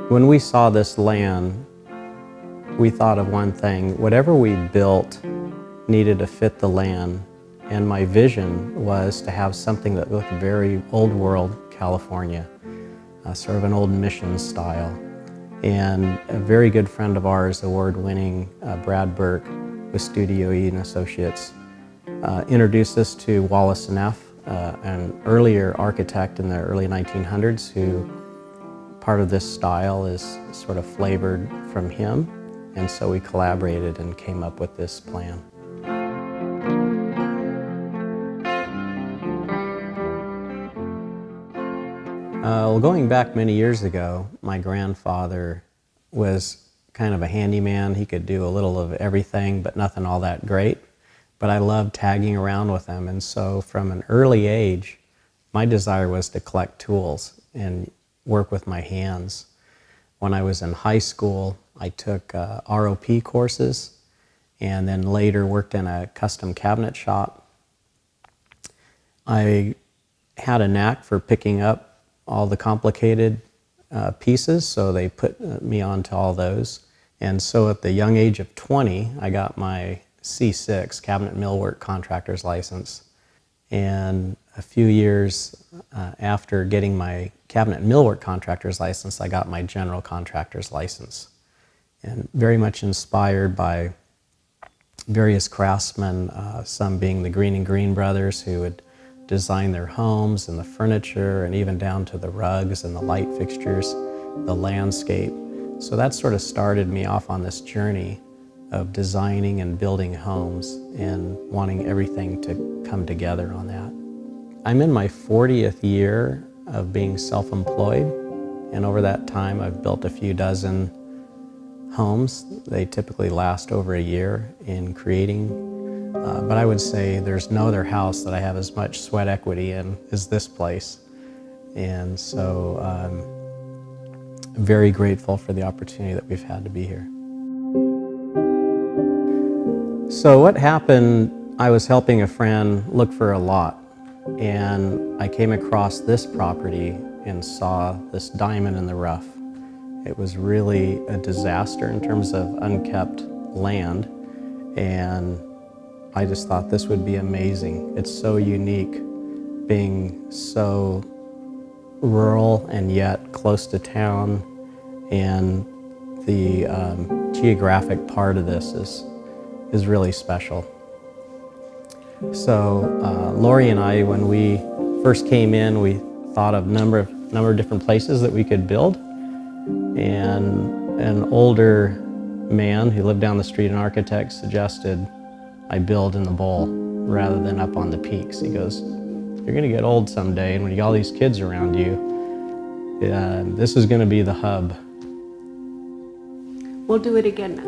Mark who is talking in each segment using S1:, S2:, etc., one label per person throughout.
S1: When we saw this land, we thought of one thing: whatever we built needed to fit the land. And my vision was to have something that looked very old world California, sort of an old mission style. And a very good friend of ours, award-winning Brad Burke with Studio E and Associates, introduced us to Wallace Neff, an earlier architect in the early 1900s who part of this style is sort of flavored from him. And so we collaborated and came up with this plan. Well, going back many years ago, my grandfather was kind of a handyman. He could do a little of everything, but nothing all that great. But I loved tagging around with him, and so from an early age, my desire was to collect tools and work with my hands. When I was in high school, I took ROP courses and then later worked in a custom cabinet shop. I had a knack for picking up all the complicated pieces, so they put me onto all those. And so at the young age of 20, I got my C6, Cabinet Millwork Contractor's License. And a few years after getting my Cabinet Millwork Contractor's License, I got my General Contractor's License. And very much inspired by various craftsmen, some being the Green and Green brothers, who would design their homes and the furniture and even down to the rugs and the light fixtures, the landscape. So that sort of started me off on this journey of designing and building homes and wanting everything to come together on that. I'm in my 40th year of being self-employed, and over that time I've built a few dozen homes. They typically last over a year in creating, but I would say there's no other house that I have as much sweat equity in as this place. And so I'm very grateful for the opportunity that we've had to be here. So what happened, I was helping a friend look for a lot, and I came across this property and saw this diamond in the rough. It was really a disaster in terms of unkept land, and I just thought this would be amazing. It's so unique, being so rural and yet close to town, and the geographic part of this is really special. So Lori and I, when we first came in, we thought of a number of different places that we could build. And an older man who lived down the street, an architect, suggested I build in the bowl rather than up on the peaks. He goes, "You're gonna get old someday, and when you got all these kids around you, this is gonna be the hub."
S2: We'll do it again now.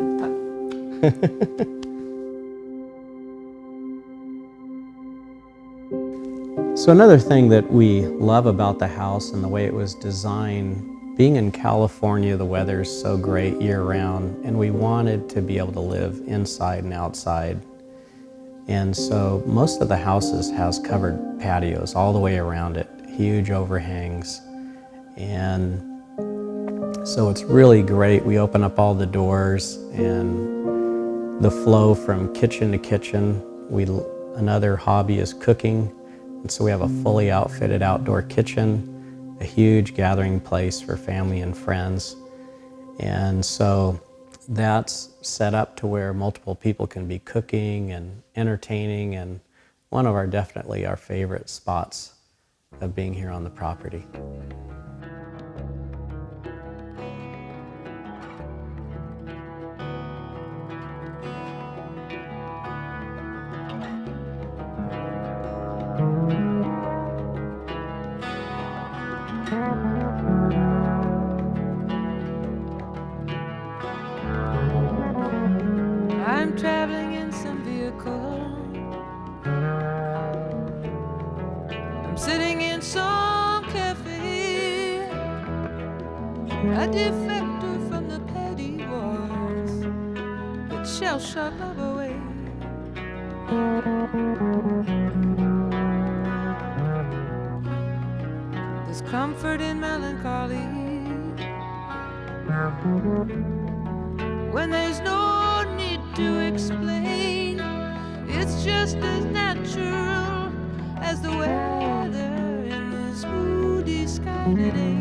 S1: So another thing that we love about the house and the way it was designed, being in California, the weather's so great year-round, and we wanted to be able to live inside and outside. And so most of the houses has covered patios all the way around it, huge overhangs. And so it's really great. We open up all the doors, and the flow from kitchen to kitchen. Another hobby is cooking. And so we have a fully outfitted outdoor kitchen, a huge gathering place for family and friends. And so that's set up to where multiple people can be cooking and entertaining, and one of definitely our favorite spots of being here on the property.
S3: I'm traveling in some vehicle. I'm sitting in some cafe, a defector from the petty wars that shall shut love away. There's comfort in melancholy, when there's no need to explain. It's just as natural as the weather in this moody sky today.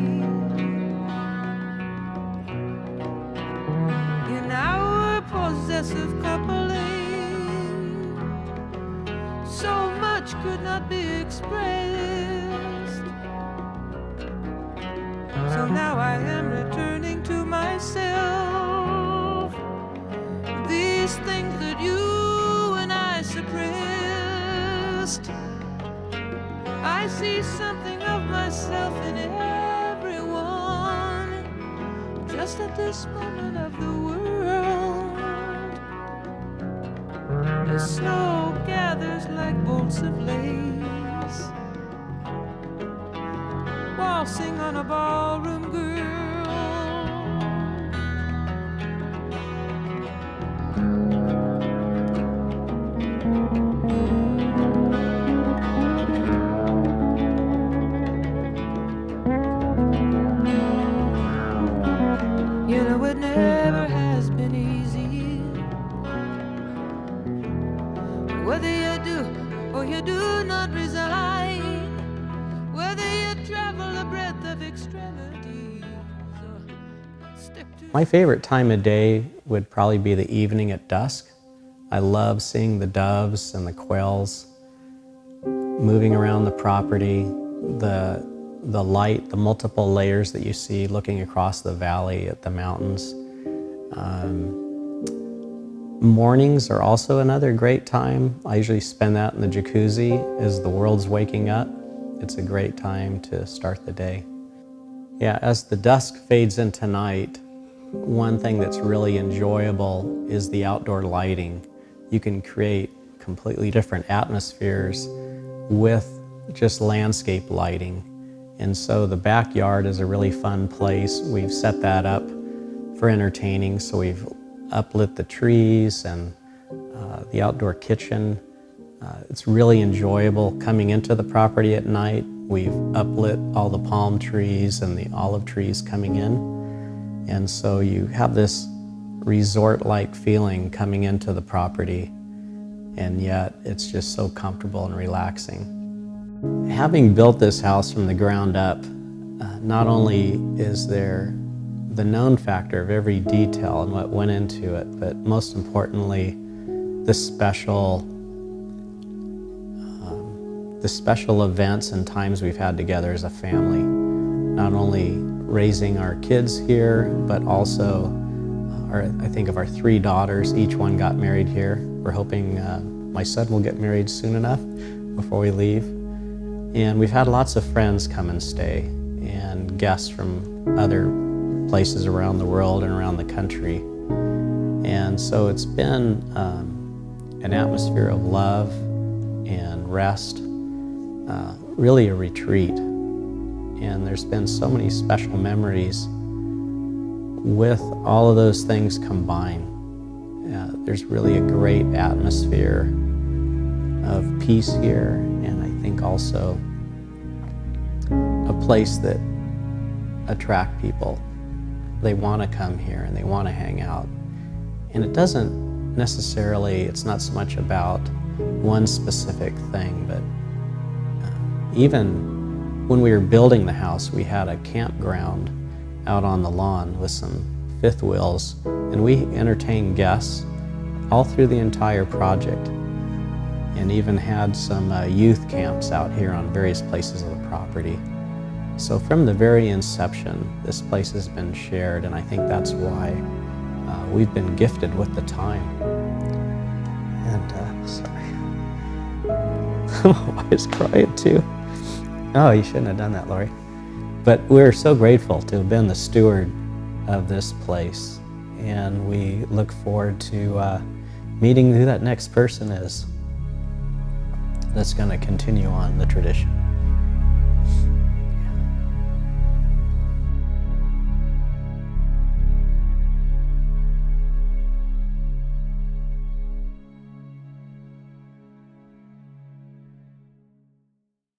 S3: In our possessive coupling, so much could not be expressed. So now I am returning to myself, these things that you and I suppressed. I see something of myself in everyone, just at this moment of the world. The snow gathers like bolts of lace, waltzing on a ballroom girl. You know it never has been easy, whether you do or you do not resign, whether you travel the breadth of extremities or stick to...
S1: My favorite time of day would probably be the evening at dusk. I love seeing the doves and the quails moving around the property, the light, the multiple layers that you see looking across the valley at the mountains. Mornings are also another great time. I usually spend that in the jacuzzi as the world's waking up. It's a great time to start the day. Yeah, as the dusk fades into night, one thing that's really enjoyable is the outdoor lighting. You can create completely different atmospheres with just landscape lighting. And so the backyard is a really fun place. We've set that up for entertaining, so we've uplit the trees and the outdoor kitchen. It's really enjoyable coming into the property at night. We've uplit all the palm trees and the olive trees coming in. And so you have this resort-like feeling coming into the property, and yet it's just so comfortable and relaxing. Having built this house from the ground up, not only is there the known factor of every detail and what went into it, but most importantly, the special events and times we've had together as a family. Not only raising our kids here, but also I think of our 3 daughters. Each one got married here. We're hoping my son will get married soon enough before we leave. And we've had lots of friends come and stay, and guests from other places around the world and around the country. And so it's been an atmosphere of love and rest, really a retreat. And there's been so many special memories with all of those things combined. There's really a great atmosphere of peace here, and I think also a place that attracts people. They want to come here and they want to hang out. And it doesn't necessarily, it's not so much about one specific thing, but even when we were building the house, we had a campground out on the lawn with some fifth wheels, and we entertained guests all through the entire project, and even had some youth camps out here on various places of the property. So from the very inception, this place has been shared, and I think that's why we've been gifted with the time. And sorry, my wife's crying too. Oh, you shouldn't have done that, Lori. But we're so grateful to have been the steward of this place, and we look forward to meeting who that next person is that's going to continue on the tradition.